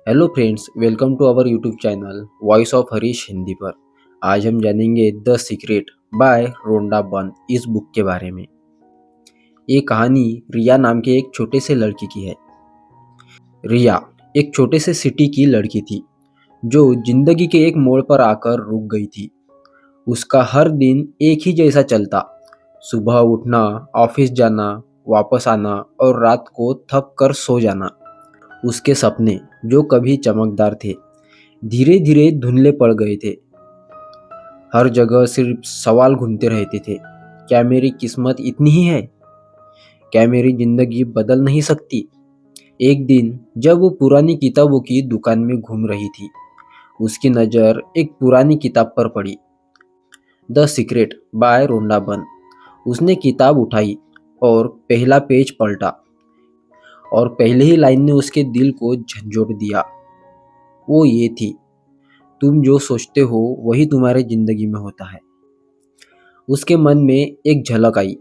Hello friends, welcome to our YouTube channel voice of Harish Hindi पर। आज हम जानेंगे the secret by Rhonda Byrne इस बुक के बारे में। ये कहानी रिया नाम के एक छोटे से लड़की की है। रिया एक छोटे से सिटी की लड़की थी जो जिंदगी के एक मोड़ पर आकर रुक गई थी। उसका हर दिन एक ही जैसा चलता। सुबह उठना, ऑफिस जाना, वापस आना और रात को थक कर सो जाना। उसके सपने जो कभी चमकदार थे, धीरे धीरे धुंधले पड़ गए थे। हर जगह सिर्फ सवाल घूमते रहते थे। क्या मेरी किस्मत इतनी ही है? क्या मेरी जिंदगी बदल नहीं सकती? एक दिन जब वो पुरानी किताबों की दुकान में घूम रही थी, उसकी नज़र एक पुरानी किताब पर पड़ी, the secret by Rhonda Byrne. उसने किताब उठाई और पहला पेज पलटा, और पहले ही लाइन ने उसके दिल को झंझोड़ दिया। वो ये थी, तुम जो सोचते हो वही तुम्हारे जिंदगी में होता है। उसके मन में एक झलक आई।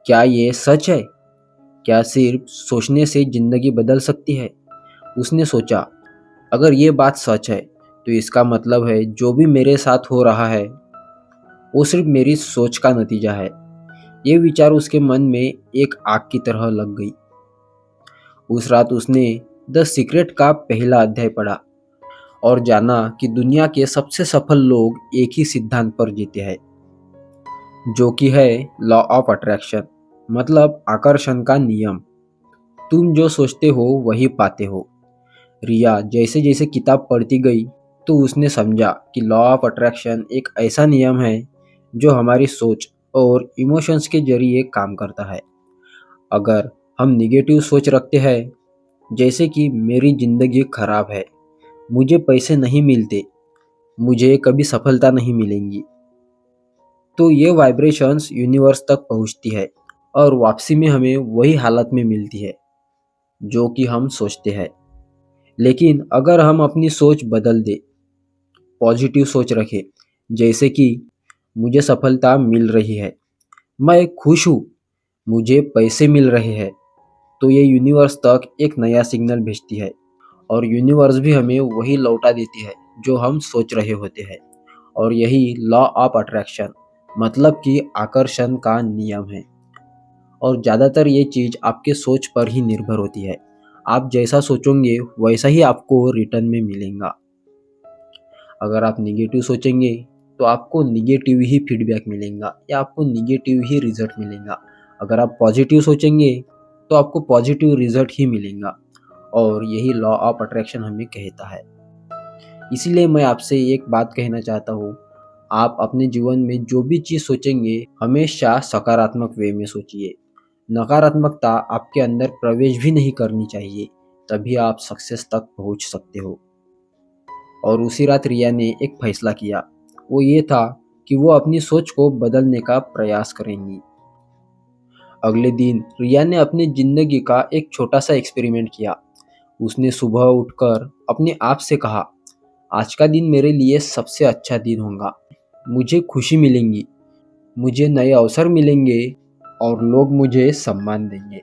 क्या ये सच है? क्या सिर्फ सोचने से जिंदगी बदल सकती है? उसने सोचा, अगर ये बात सच है तो इसका मतलब है जो भी मेरे साथ हो रहा है वो सिर्फ मेरी सोच का नतीजा है। ये विचार उसके मन में एक आग की तरह लग गई। उस रात उसने द सीक्रेट का पहला अध्याय पढ़ा और जाना कि दुनिया के सबसे सफल लोग एक ही सिद्धांत पर जीते हैं, जो कि है लॉ ऑफ अट्रैक्शन, मतलब आकर्षण का नियम। तुम जो सोचते हो वही पाते हो। रिया जैसे जैसे किताब पढ़ती गई तो उसने समझा कि लॉ ऑफ अट्रैक्शन एक ऐसा नियम है जो हमारी सोच और इमोशंस के जरिए काम करता है। अगर हम निगेटिव सोच रखते हैं, जैसे कि मेरी जिंदगी खराब है, मुझे पैसे नहीं मिलते, मुझे कभी सफलता नहीं मिलेंगी, तो ये वाइब्रेशंस यूनिवर्स तक पहुंचती है और वापसी में हमें वही हालत में मिलती है जो कि हम सोचते हैं। लेकिन अगर हम अपनी सोच बदल दे, पॉजिटिव सोच रखें, जैसे कि मुझे सफलता मिल रही है, मैं खुश हूँ, मुझे पैसे मिल रहे हैं, तो ये यूनिवर्स तक एक नया सिग्नल भेजती है और यूनिवर्स भी हमें वही लौटा देती है जो हम सोच रहे होते हैं। और यही लॉ ऑफ अट्रैक्शन, मतलब कि आकर्षण का नियम है। और ज़्यादातर ये चीज़ आपके सोच पर ही निर्भर होती है। आप जैसा सोचोगे वैसा ही आपको रिटर्न में मिलेगा। अगर आप निगेटिव सोचेंगे तो आपको निगेटिव ही फीडबैक मिलेगा या आपको निगेटिव ही रिजल्ट मिलेगा। अगर आप पॉजिटिव सोचेंगे तो आपको पॉजिटिव रिजल्ट ही मिलेगा। और यही लॉ ऑफ अट्रैक्शन हमें कहता है। इसीलिए मैं आपसे एक बात कहना चाहता हूँ, आप अपने जीवन में जो भी चीज़ सोचेंगे हमेशा सकारात्मक वे में सोचिए। नकारात्मकता आपके अंदर प्रवेश भी नहीं करनी चाहिए, तभी आप सक्सेस तक पहुँच सकते हो। और उसी रात रिया ने एक फैसला किया। वो ये था कि वो अपनी सोच को बदलने का प्रयास करेंगी। अगले दिन रिया ने अपनी जिंदगी का एक छोटा सा एक्सपेरिमेंट किया। उसने सुबह उठकर अपने आप से कहा, आज का दिन मेरे लिए सबसे अच्छा दिन होगा। मुझे खुशी मिलेंगी, मुझे नए अवसर मिलेंगे और लोग मुझे सम्मान देंगे।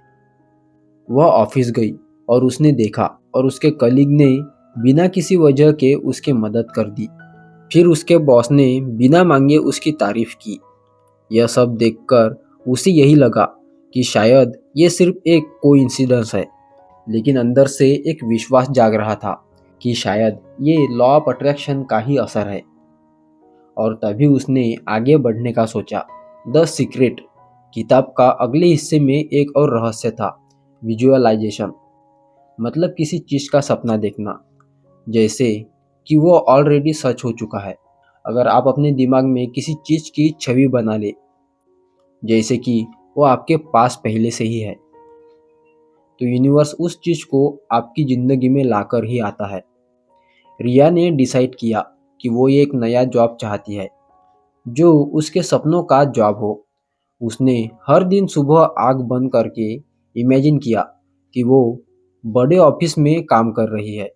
वह ऑफिस गई और उसने देखा और उसके कलीग ने बिना किसी वजह के उसकी मदद कर दी। फिर उसके बॉस ने बिना मांगे उसकी तारीफ की। यह सब देखकर उसे यही लगा कि शायद ये सिर्फ एक कोइंसिडेंस है, लेकिन अंदर से एक विश्वास जाग रहा था कि शायद ये लॉ ऑफ अट्रैक्शन का ही असर है। और तभी उसने आगे बढ़ने का सोचा। द सीक्रेट किताब का अगले हिस्से में एक और रहस्य था, विजुअलाइजेशन, मतलब किसी चीज़ का सपना देखना, जैसे कि वो ऑलरेडी सच हो चुका है। अगर आप अपने दिमाग में किसी चीज़ की छवि बना ले, जैसे कि वो आपके पास पहले से ही है, तो यूनिवर्स उस चीज़ को आपकी ज़िंदगी में लाकर ही आता है। रिया ने डिसाइड किया कि वो ये एक नया जॉब चाहती है जो उसके सपनों का जॉब हो। उसने हर दिन सुबह आँख बंद करके इमेजिन किया कि वो बड़े ऑफिस में काम कर रही है,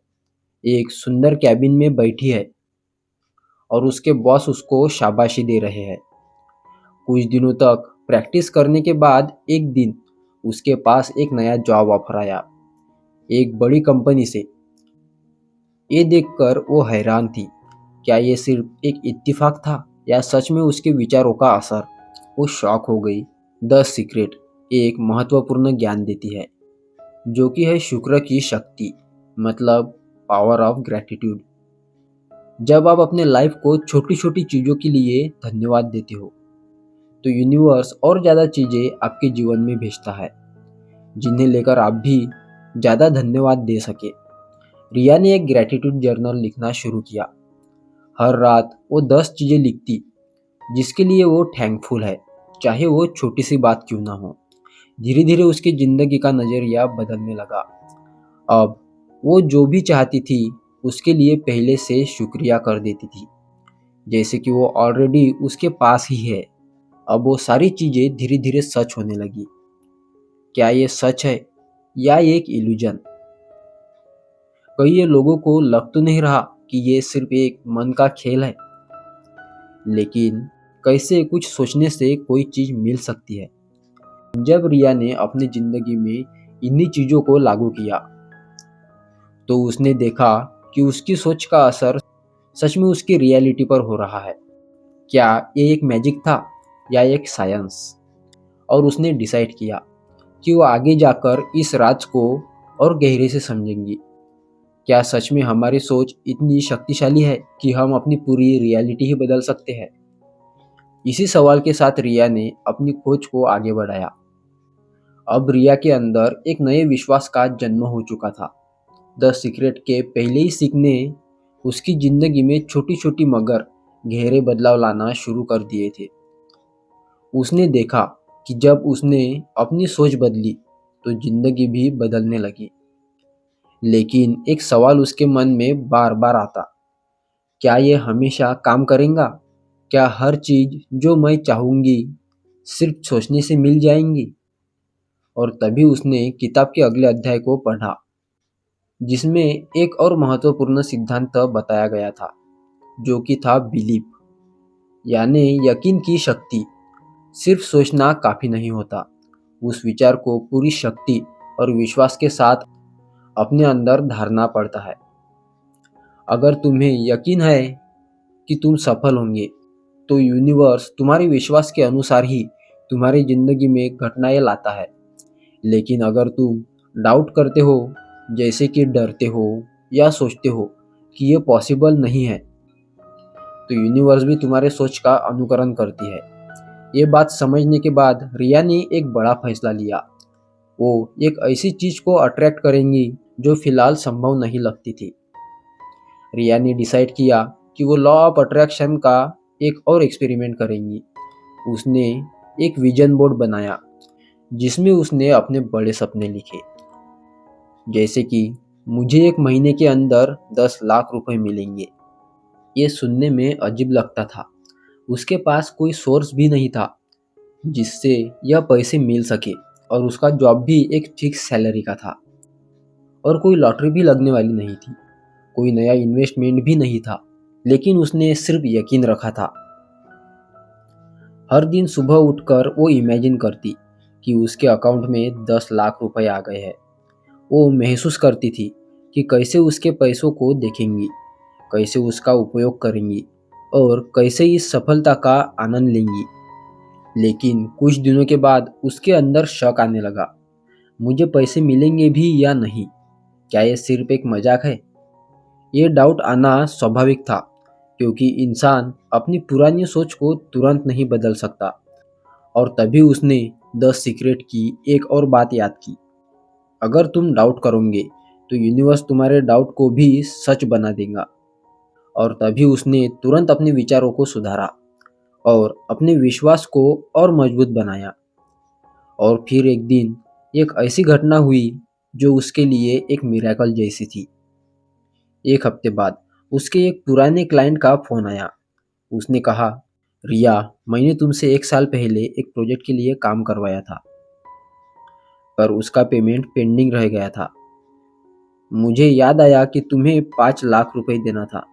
एक सुंदर कैबिन में बैठी है और उसके बॉस उसको शाबाशी दे रहे हैं। कुछ दिनों तक प्रैक्टिस करने के बाद एक दिन उसके पास एक नया जॉब ऑफर आया, एक बड़ी कंपनी से। ये देखकर वो हैरान थी। क्या ये सिर्फ एक इत्तेफाक था या सच में उसके विचारों का असर? वो शॉक हो गई। द सीक्रेट एक महत्वपूर्ण ज्ञान देती है, जो कि है शुक्र की शक्ति, मतलब पावर ऑफ ग्रैटिट्यूड। जब आप अपने लाइफ को छोटी छोटी चीज़ों के लिए धन्यवाद देते हो, तो यूनिवर्स और ज़्यादा चीज़ें आपके जीवन में भेजता है, जिन्हें लेकर आप भी ज़्यादा धन्यवाद दे सके। रिया ने एक ग्रैटिट्यूड जर्नल लिखना शुरू किया। हर रात वो 10 चीज़ें लिखती जिसके लिए वो थैंकफुल है, चाहे वो छोटी सी बात क्यों ना हो। धीरे धीरे उसकी ज़िंदगी का नज़रिया बदलने लगा। अब वो जो भी चाहती थी उसके लिए पहले से शुक्रिया कर देती थी, जैसे कि वो ऑलरेडी उसके पास ही है। अब वो सारी चीज़ें धीरे धीरे सच होने लगी। क्या ये सच है या ये एक इल्यूजन? कई लोगों को लग तो नहीं रहा कि ये सिर्फ एक मन का खेल है, लेकिन कैसे कुछ सोचने से कोई चीज़ मिल सकती है। जब रिया ने अपनी ज़िंदगी में इन्हीं चीज़ों को लागू किया, तो उसने देखा कि उसकी सोच का असर सच में उसकी रियलिटी पर हो रहा है। क्या ये एक मैजिक था या एक साइंस? और उसने डिसाइड किया कि वो आगे जाकर इस राज को और गहरे से समझेंगी। क्या सच में हमारी सोच इतनी शक्तिशाली है कि हम अपनी पूरी रियलिटी ही बदल सकते हैं? इसी सवाल के साथ रिया ने अपनी खोज को आगे बढ़ाया। अब रिया के अंदर एक नए विश्वास का जन्म हो चुका था। द सीक्रेट के पहले ही सीखने उसकी जिंदगी में छोटी छोटी मगर गहरे बदलाव लाना शुरू कर दिए थे। उसने देखा कि जब उसने अपनी सोच बदली तो जिंदगी भी बदलने लगी। लेकिन एक सवाल उसके मन में बार बार आता, क्या ये हमेशा काम करेगा? क्या हर चीज जो मैं चाहूंगी सिर्फ सोचने से मिल जाएंगी? और तभी उसने किताब के अगले अध्याय को पढ़ा, जिसमें एक और महत्वपूर्ण सिद्धांत बताया गया था, जो कि था बिलीफ, यानी यकीन की शक्ति। सिर्फ सोचना काफी नहीं होता, उस विचार को पूरी शक्ति और विश्वास के साथ अपने अंदर धारना पड़ता है। अगर तुम्हें यकीन है कि तुम सफल होंगे, तो यूनिवर्स तुम्हारे विश्वास के अनुसार ही तुम्हारी जिंदगी में घटनाएं लाता है। लेकिन अगर तुम डाउट करते हो, जैसे कि डरते हो या सोचते हो कि ये पॉसिबल नहीं है, तो यूनिवर्स भी तुम्हारे सोच का अनुकरण करती है। ये बात समझने के बाद रिया ने एक बड़ा फैसला लिया। वो एक ऐसी चीज को अट्रैक्ट करेंगी जो फिलहाल संभव नहीं लगती थी। रिया ने डिसाइड किया कि वो लॉ ऑफ अट्रैक्शन का एक और एक्सपेरिमेंट करेंगी। उसने एक विजन बोर्ड बनाया, जिसमें उसने अपने बड़े सपने लिखे, जैसे कि मुझे एक महीने के अंदर 10 लाख रुपए मिलेंगे। ये सुनने में अजीब लगता था। उसके पास कोई सोर्स भी नहीं था जिससे यह पैसे मिल सके, और उसका जॉब भी एक फिक्स सैलरी का था, और कोई लॉटरी भी लगने वाली नहीं थी, कोई नया इन्वेस्टमेंट भी नहीं था। लेकिन उसने सिर्फ यकीन रखा था। हर दिन सुबह उठकर वो इमेजिन करती कि उसके अकाउंट में 10 लाख रुपए आ गए हैं। वो महसूस करती थी कि कैसे उसके पैसों को देखेंगी, कैसे उसका उपयोग करेंगी और कैसे इस सफलता का आनंद लेंगी। लेकिन कुछ दिनों के बाद उसके अंदर शक आने लगा, मुझे पैसे मिलेंगे भी या नहीं? क्या ये सिर्फ एक मजाक है? ये डाउट आना स्वाभाविक था, क्योंकि इंसान अपनी पुरानी सोच को तुरंत नहीं बदल सकता। और तभी उसने द सीक्रेट की एक और बात याद की, अगर तुम डाउट करोगे तो यूनिवर्स तुम्हारे डाउट को भी सच बना देगा। और तभी उसने तुरंत अपने विचारों को सुधारा और अपने विश्वास को और मजबूत बनाया। और फिर एक दिन एक ऐसी घटना हुई जो उसके लिए एक मिरेकल जैसी थी। एक हफ्ते बाद उसके एक पुराने क्लाइंट का फोन आया। उसने कहा, रिया, मैंने तुमसे 1 साल पहले एक प्रोजेक्ट के लिए काम करवाया था, पर उसका पेमेंट पेंडिंग रह गया था। मुझे याद आया कि तुम्हें 5 लाख रुपए देना था।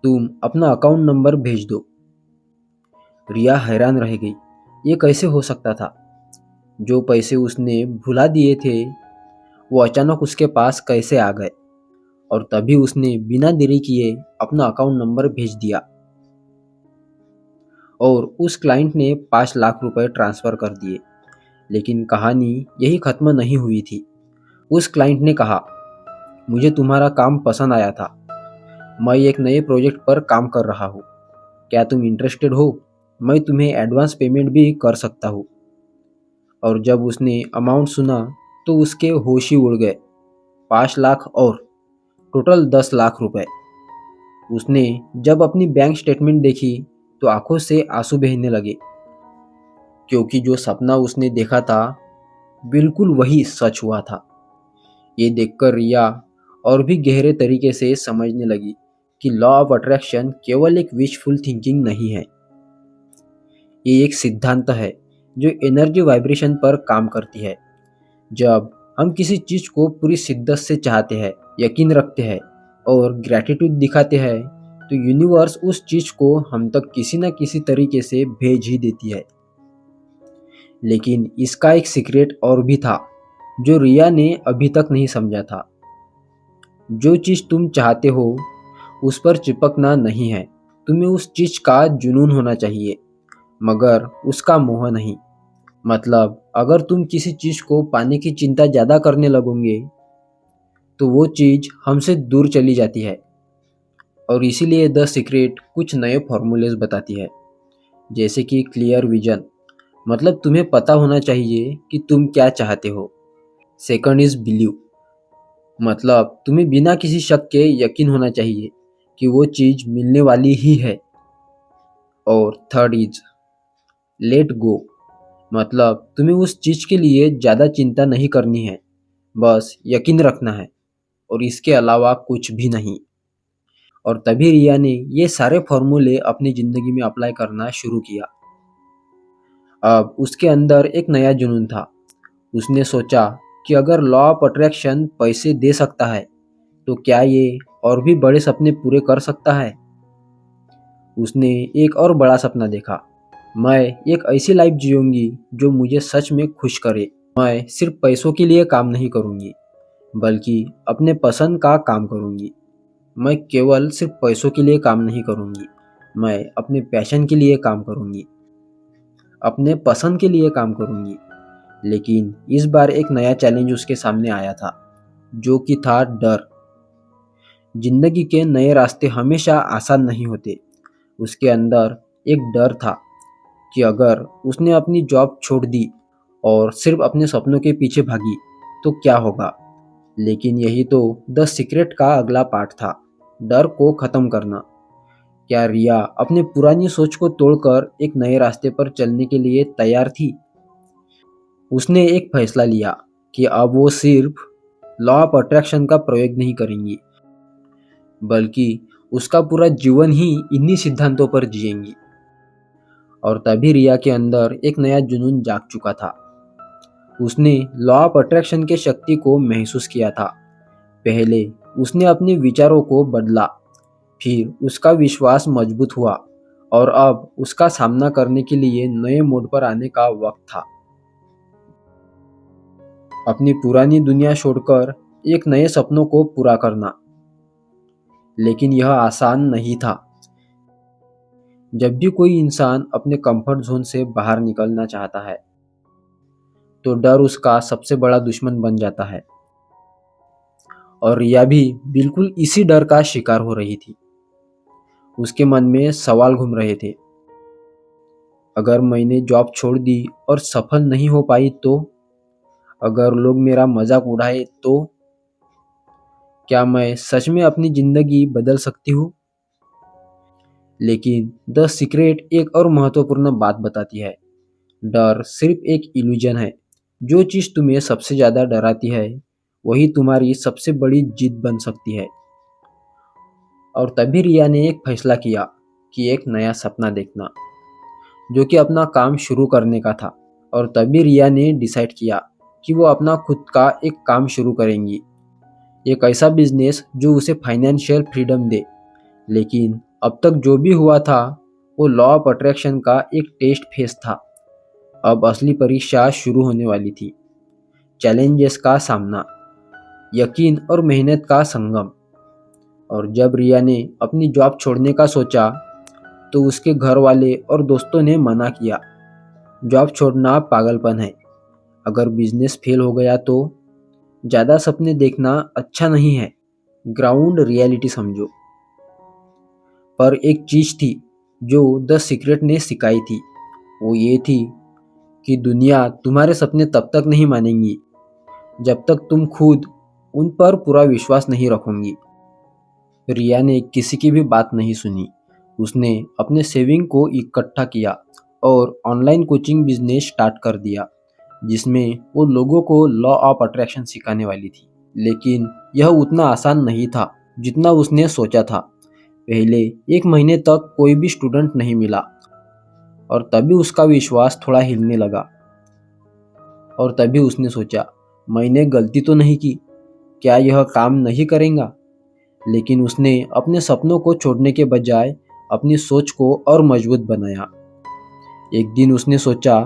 तुम अपना अकाउंट नंबर भेज दो। रिया हैरान रह गई, ये कैसे हो सकता था? जो पैसे उसने भुला दिए थे वो अचानक उसके पास कैसे आ गए? और तभी उसने बिना देरी किए अपना अकाउंट नंबर भेज दिया और उस क्लाइंट ने 5 लाख रुपए ट्रांसफ़र कर दिए। लेकिन कहानी यही खत्म नहीं हुई थी। उस क्लाइंट ने कहा, मुझे तुम्हारा काम पसंद आया था। मैं एक नए प्रोजेक्ट पर काम कर रहा हूँ। क्या तुम इंटरेस्टेड हो? मैं तुम्हें एडवांस पेमेंट भी कर सकता हूँ। और जब उसने अमाउंट सुना तो उसके होश ही उड़ गए। 5 लाख और टोटल 10 लाख रुपए। उसने जब अपनी बैंक स्टेटमेंट देखी तो आंखों से आंसू बहने लगे, क्योंकि जो सपना उसने देखा था बिल्कुल वही सच हुआ था। ये देखकर रिया और भी गहरे तरीके से समझने लगी कि लॉ ऑफ अट्रैक्शन केवल एक विशफुल थिंकिंग नहीं है। ये एक सिद्धांत है जो एनर्जी वाइब्रेशन पर काम करती है। जब हम किसी चीज़ को पूरी शिद्दत से चाहते हैं, यकीन रखते हैं और ग्रैटिट्यूड दिखाते हैं, तो यूनिवर्स उस चीज़ को हम तक किसी न किसी तरीके से भेज ही देती है। लेकिन इसका एक सीक्रेट और भी था जो रिया ने अभी तक नहीं समझा था। जो चीज़ तुम चाहते हो उस पर चिपकना नहीं है। तुम्हें उस चीज़ का जुनून होना चाहिए, मगर उसका मोह नहीं। मतलब अगर तुम किसी चीज़ को पाने की चिंता ज़्यादा करने लगोगे तो वो चीज़ हमसे दूर चली जाती है। और इसीलिए द सीक्रेट कुछ नए फॉर्मूलेज बताती है, जैसे कि क्लियर विजन, मतलब तुम्हें पता होना चाहिए कि तुम क्या चाहते हो। सेकंड इज बिलीव, मतलब तुम्हें बिना किसी शक के यकीन होना चाहिए कि वो चीज़ मिलने वाली ही है। और थर्ड इज लेट गो, मतलब तुम्हें उस चीज़ के लिए ज़्यादा चिंता नहीं करनी है, बस यकीन रखना है और इसके अलावा कुछ भी नहीं। और तभी रिया ने ये सारे फॉर्मूले अपनी ज़िंदगी में अप्लाई करना शुरू किया। अब उसके अंदर एक नया जुनून था। उसने सोचा कि अगर लॉ ऑफ अट्रैक्शन पैसे दे सकता है तो क्या ये और भी बड़े सपने पूरे कर सकता है। उसने एक और बड़ा सपना देखा, मैं एक ऐसी लाइफ जीऊंगी जो मुझे सच में खुश करे। मैं सिर्फ पैसों के लिए काम नहीं करूंगी, बल्कि अपने पसंद का काम करूंगी। मैं केवल सिर्फ पैसों के लिए काम नहीं करूंगी, मैं अपने पैशन के लिए काम करूंगी, अपने पसंद के लिए काम करूंगी। लेकिन इस बार एक नया चैलेंज उसके सामने आया था, जो कि था डर। जिंदगी के नए रास्ते हमेशा आसान नहीं होते। उसके अंदर एक डर था कि अगर उसने अपनी जॉब छोड़ दी और सिर्फ अपने सपनों के पीछे भागी तो क्या होगा। लेकिन यही तो द सीक्रेट का अगला पार्ट था, डर को ख़त्म करना। क्या रिया अपने पुरानी सोच को तोड़कर एक नए रास्ते पर चलने के लिए तैयार थी? उसने एक फैसला लिया कि अब वो सिर्फ लॉ ऑफ अट्रैक्शन का प्रयोग नहीं करेंगी, बल्कि उसका पूरा जीवन ही इन्हीं सिद्धांतों पर जिएंगी। और तभी रिया के अंदर एक नया जुनून जाग चुका था। उसने लॉ ऑफ अट्रैक्शन के शक्ति को महसूस किया था। पहले उसने अपने विचारों को बदला, फिर उसका विश्वास मजबूत हुआ और अब उसका सामना करने के लिए नए मोड़ पर आने का वक्त था। अपनी पुरानी दुनिया छोड़कर एक नए सपनों को पूरा करना। लेकिन यह आसान नहीं था। जब भी कोई इंसान अपने कंफर्ट जोन से बाहर निकलना चाहता है तो डर उसका सबसे बड़ा दुश्मन बन जाता है। और रिया भी बिल्कुल इसी डर का शिकार हो रही थी। उसके मन में सवाल घूम रहे थे, अगर मैंने जॉब छोड़ दी और सफल नहीं हो पाई तो? अगर लोग मेरा मजाक उड़ाए तो? क्या मैं सच में अपनी जिंदगी बदल सकती हूँ? लेकिन द सीक्रेट एक और महत्वपूर्ण बात बताती है, डर सिर्फ एक इल्यूजन है। जो चीज़ तुम्हें सबसे ज़्यादा डराती है वही तुम्हारी सबसे बड़ी जीत बन सकती है। और तभी रिया ने एक फैसला किया कि एक नया सपना देखना, जो कि अपना काम शुरू करने का था। और तभी रिया ने डिसाइड किया कि वो अपना खुद का एक काम शुरू करेंगी, एक ऐसा बिजनेस जो उसे फाइनेंशियल फ्रीडम दे। लेकिन अब तक जो भी हुआ था वो लॉ ऑफ अट्रैक्शन का एक टेस्ट फेस था। अब असली परीक्षा शुरू होने वाली थी। चैलेंजेस का सामना, यकीन और मेहनत का संगम। और जब रिया ने अपनी जॉब छोड़ने का सोचा तो उसके घर वाले और दोस्तों ने मना किया। जॉब छोड़ना पागलपन है, अगर बिजनेस फेल हो गया तो। ज़्यादा सपने देखना अच्छा नहीं है, ग्राउंड रियलिटी समझो। पर एक चीज़ थी जो द सीक्रेट ने सिखाई थी, वो ये थी कि दुनिया तुम्हारे सपने तब तक नहीं मानेंगी जब तक तुम खुद उन पर पूरा विश्वास नहीं रखोगी। रिया ने किसी की भी बात नहीं सुनी। उसने अपने सेविंग को इकट्ठा किया और ऑनलाइन कोचिंग बिजनेस स्टार्ट कर दिया, जिसमें वो लोगों को लॉ ऑफ अट्रैक्शन सिखाने वाली थी। लेकिन यह उतना आसान नहीं था जितना उसने सोचा था। पहले 1 महीने तक कोई भी स्टूडेंट नहीं मिला और तभी उसका विश्वास थोड़ा हिलने लगा। और तभी उसने सोचा, मैंने गलती तो नहीं की, क्या यह काम नहीं करेगा? लेकिन उसने अपने सपनों को छोड़ने के बजाय अपनी सोच को और मजबूत बनाया। एक दिन उसने सोचा,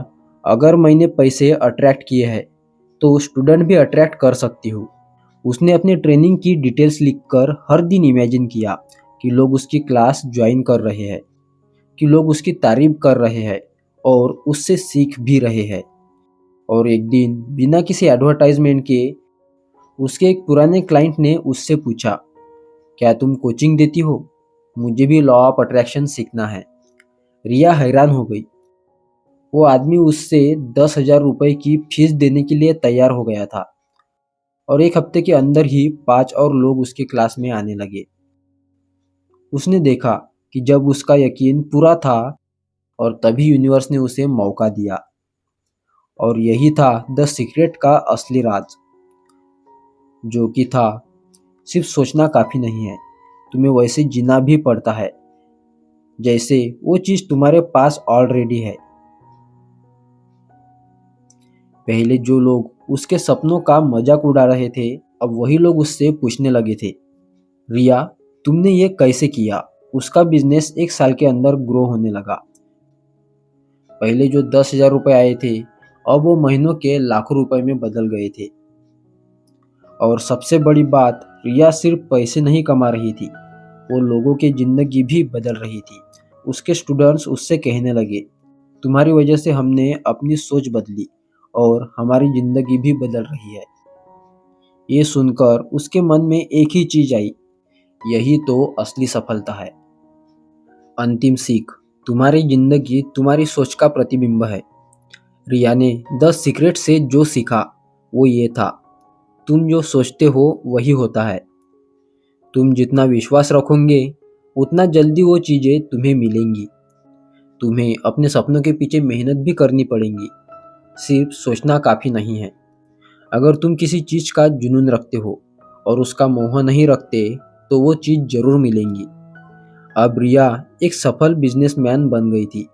अगर मैंने पैसे अट्रैक्ट किए हैं तो स्टूडेंट भी अट्रैक्ट कर सकती हूँ। उसने अपनी ट्रेनिंग की डिटेल्स लिखकर हर दिन इमेजिन किया कि लोग उसकी क्लास ज्वाइन कर रहे हैं, कि लोग उसकी तारीफ कर रहे हैं और उससे सीख भी रहे हैं। और एक दिन बिना किसी एडवर्टाइजमेंट के उसके एक पुराने क्लाइंट ने उससे पूछा, क्या तुम कोचिंग देती हो? मुझे भी लॉ ऑफ अट्रैक्शन सीखना है। रिया हैरान हो गई। वो आदमी उससे 10,000 रुपये की फीस देने के लिए तैयार हो गया था और 1 हफ्ते के अंदर ही 5 और लोग उसकी क्लास में आने लगे। उसने देखा कि जब उसका यकीन पूरा था और तभी यूनिवर्स ने उसे मौका दिया। और यही था द सीक्रेट का असली राज, जो कि था सिर्फ सोचना काफ़ी नहीं है, तुम्हें वैसे जीना भी पड़ता है जैसे वो चीज़ तुम्हारे पास ऑलरेडी है। पहले जो लोग उसके सपनों का मजाक उड़ा रहे थे, अब वही लोग उससे पूछने लगे थे, रिया तुमने ये कैसे किया? उसका बिजनेस 1 साल के अंदर ग्रो होने लगा। पहले जो 10,000 रुपये आए थे, अब वो महीनों के लाखों रुपए में बदल गए थे। और सबसे बड़ी बात, रिया सिर्फ पैसे नहीं कमा रही थी, वो लोगों की ज़िंदगी भी बदल रही थी। उसके स्टूडेंट्स उससे कहने लगे, तुम्हारी वजह से हमने अपनी सोच बदली और हमारी ज़िंदगी भी बदल रही है। ये सुनकर उसके मन में एक ही चीज़ आई, यही तो असली सफलता है। अंतिम सीख, तुम्हारी ज़िंदगी तुम्हारी सोच का प्रतिबिंब है। रिया ने द सीक्रेट से जो सीखा वो ये था, तुम जो सोचते हो वही होता है। तुम जितना विश्वास रखोगे उतना जल्दी वो चीज़ें तुम्हें मिलेंगी। तुम्हें अपने सपनों के पीछे मेहनत भी करनी पड़ेगी, सिर्फ सोचना काफ़ी नहीं है। अगर तुम किसी चीज़ का जुनून रखते हो और उसका मोह नहीं रखते तो वो चीज़ ज़रूर मिलेंगी। अब रिया एक सफल बिजनेसमैन बन गई थी।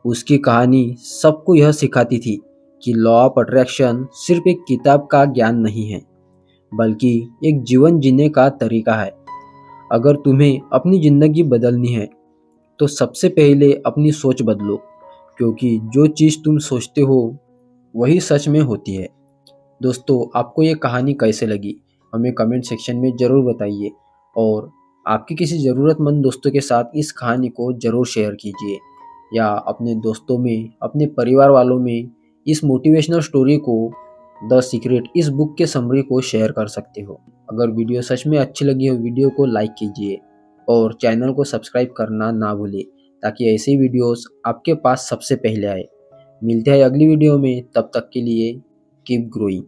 उसकी कहानी सबको यह सिखाती थी कि लॉ ऑफ अट्रैक्शन सिर्फ एक किताब का ज्ञान नहीं है, बल्कि एक जीवन जीने का तरीका है। अगर तुम्हें अपनी ज़िंदगी बदलनी है तो सबसे पहले अपनी सोच बदलो, क्योंकि जो चीज़ तुम सोचते हो वही सच में होती है। दोस्तों, आपको ये कहानी कैसे लगी हमें कमेंट सेक्शन में ज़रूर बताइए और आपके किसी ज़रूरतमंद दोस्तों के साथ इस कहानी को ज़रूर शेयर कीजिए, या अपने दोस्तों में, अपने परिवार वालों में इस मोटिवेशनल स्टोरी को, द सीक्रेट, इस बुक के समरी को शेयर कर सकते हो। अगर वीडियो सच में अच्छी लगी हो, वीडियो को लाइक कीजिए और चैनल को सब्सक्राइब करना ना भूलें, ताकि ऐसे वीडियोस आपके पास सबसे पहले आए। मिलते हैं अगली वीडियो में, तब तक के लिए कीप ग्रोइंग।